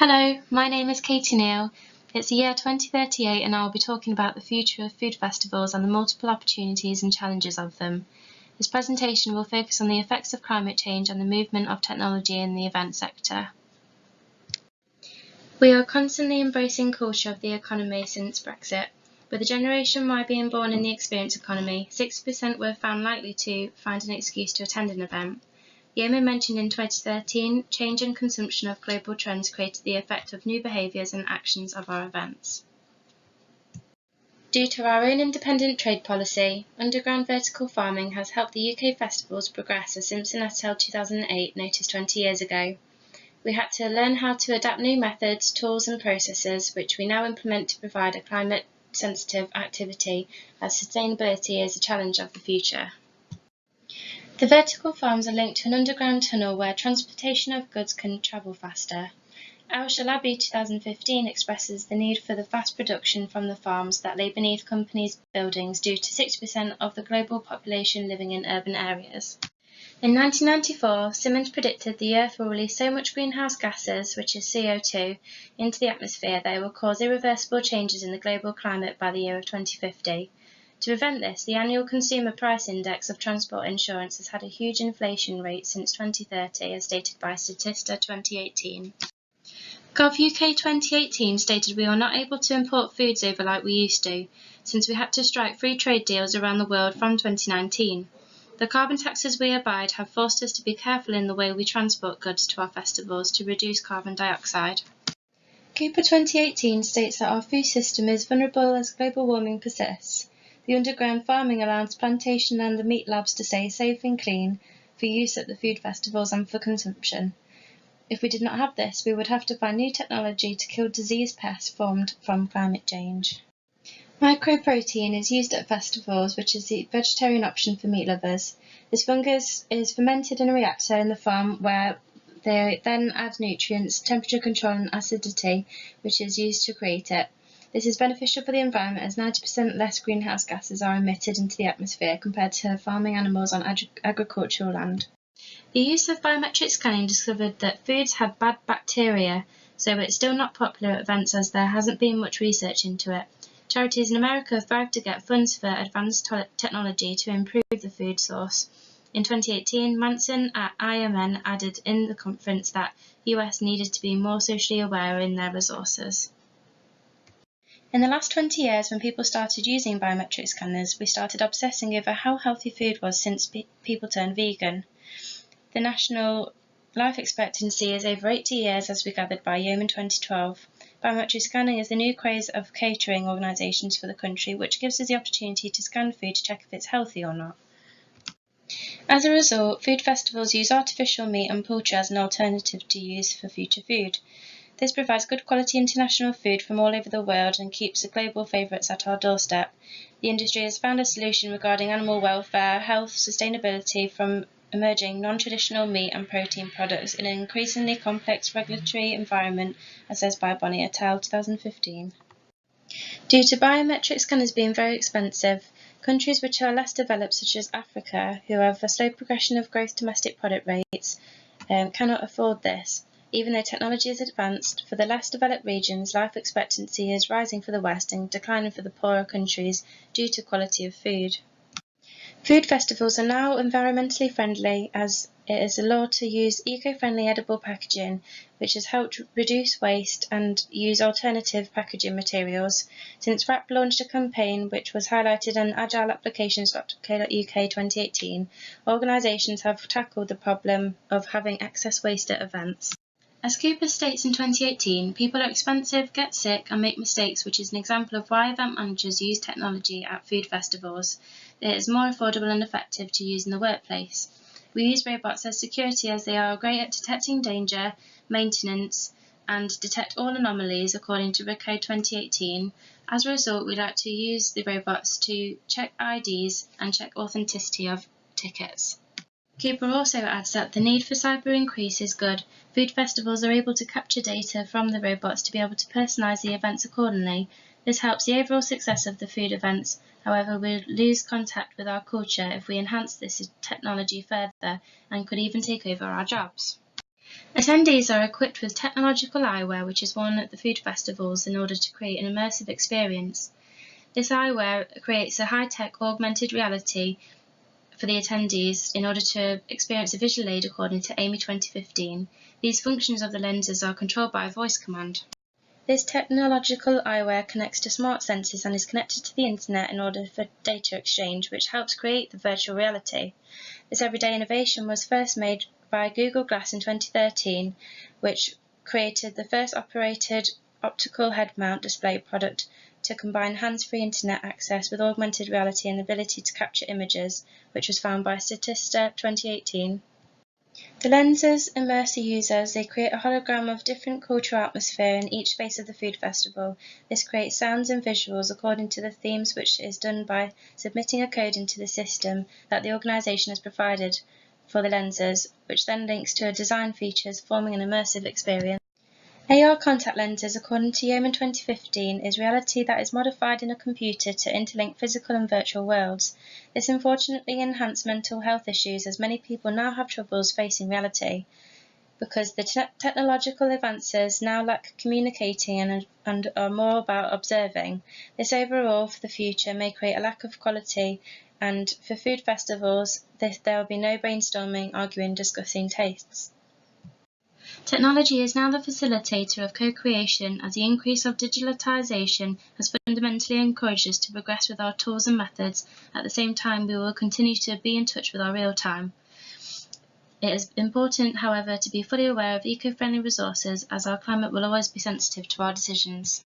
Hello, my name is Katie Neal. It's the year 2038 and I will be talking about the future of food festivals and the multiple opportunities and challenges of them. This presentation will focus on the effects of climate change and the movement of technology in the event sector. We are constantly embracing culture of the economy since Brexit. With the Generation Y being born in the experience economy, 60% were found likely to find an excuse to attend an event. Yeoman mentioned in 2013, change in consumption of global trends created the effect of new behaviours and actions of our events. Due to our own independent trade policy, underground vertical farming has helped the UK festivals progress, as Simpson et al. 2008 noticed 20 years ago. We had to learn how to adapt new methods, tools and processes, which we now implement to provide a climate-sensitive activity, as sustainability is a challenge of the future. The vertical farms are linked to an underground tunnel where transportation of goods can travel faster. Al Shalabi 2015 expresses the need for the fast production from the farms that lay beneath companies' buildings due to 60% of the global population living in urban areas. In 1994, Simmons predicted the Earth will release so much greenhouse gases, which is CO2, into the atmosphere that it will cause irreversible changes in the global climate by the year of 2050. To prevent this, the annual Consumer Price Index of transport insurance has had a huge inflation rate since 2030, as stated by Statista 2018. GovUK 2018 stated we are not able to import foods over like we used to, since we had to strike free trade deals around the world from 2019. The carbon taxes we abide have forced us to be careful in the way we transport goods to our festivals to reduce carbon dioxide. Cooper 2018 states that our food system is vulnerable as global warming persists. The underground farming allows plantation and the meat labs to stay safe and clean for use at the food festivals and for consumption. If we did not have this, we would have to find new technology to kill disease pests formed from climate change. Microprotein is used at festivals, which is the vegetarian option for meat lovers. This fungus is fermented in a reactor in the farm where they then add nutrients, temperature control and acidity, which is used to create it. This is beneficial for the environment as 90% less greenhouse gases are emitted into the atmosphere compared to farming animals on agricultural land. The use of biometric scanning discovered that foods had bad bacteria, so it's still not popular at events as there hasn't been much research into it. Charities in America have thrived to get funds for advanced technology to improve the food source. In 2018, Manson at IMN added in the conference that US needed to be more socially aware in their resources. In the last 20 years, when people started using biometric scanners, we started obsessing over how healthy food was since people turned vegan. The national life expectancy is over 80 years, as we gathered by Yeoman 2012. Biometric scanning is the new craze of catering organisations for the country, which gives us the opportunity to scan food to check if it's healthy or not. As a result, food festivals use artificial meat and poultry as an alternative to use for future food. This provides good quality international food from all over the world and keeps the global favourites at our doorstep. The industry has found a solution regarding animal welfare, health, sustainability from emerging non-traditional meat and protein products in an increasingly complex regulatory environment, as says by Bonnie et al. 2015. Due to biometric scanners being very expensive, countries which are less developed, such as Africa, who have a slow progression of growth domestic product rates, cannot afford this. Even though technology is advanced, for the less developed regions, life expectancy is rising for the West and declining for the poorer countries due to quality of food. Food festivals are now environmentally friendly, as it is a law to use eco-friendly edible packaging, which has helped reduce waste and use alternative packaging materials. Since WRAP launched a campaign which was highlighted on agileapplications.co.uk 2018, organisations have tackled the problem of having excess waste at events. As Cooper states in 2018, people are expensive, get sick and make mistakes, which is an example of why event managers use technology at food festivals. It is more affordable and effective to use in the workplace. We use robots as security as they are great at detecting danger, maintenance and detect all anomalies according to RICCO 2018. As a result, we like to use the robots to check IDs and check authenticity of tickets. Cooper also adds that the need for cyber increase is good. Food festivals are able to capture data from the robots to be able to personalise the events accordingly. This helps the overall success of the food events. However, we lose contact with our culture if we enhance this technology further and could even take over our jobs. Attendees are equipped with technological eyewear which is worn at the food festivals in order to create an immersive experience. This eyewear creates a high-tech augmented reality for the attendees in order to experience a visual aid according to AAMI 2015. These functions of the lenses are controlled by a voice command. This technological eyewear connects to smart sensors and is connected to the internet in order for data exchange, which helps create the virtual reality. This everyday innovation was first made by Google Glass in 2013, which created the first operated optical head-mount display product to combine hands-free internet access with augmented reality and the ability to capture images, which was found by Statista 2018. The lenses immerse the user as they create a hologram of different cultural atmosphere in each phase of the food festival. This creates sounds and visuals according to the themes, which is done by submitting a code into the system that the organisation has provided for the lenses, which then links to design features, forming an immersive experience. AR contact lenses, according to Yeoman 2015, is reality that is modified in a computer to interlink physical and virtual worlds. This unfortunately enhances mental health issues, as many people now have troubles facing reality because the technological advances now lack communicating and are more about observing. This overall for the future may create a lack of quality, and for food festivals there will be no brainstorming, arguing, discussing tastes. Technology is now the facilitator of co-creation, as the increase of digitalisation has fundamentally encouraged us to progress with our tools and methods. At the same time, we will continue to be in touch with our real time. It is important, however, to be fully aware of eco-friendly resources, as our climate will always be sensitive to our decisions.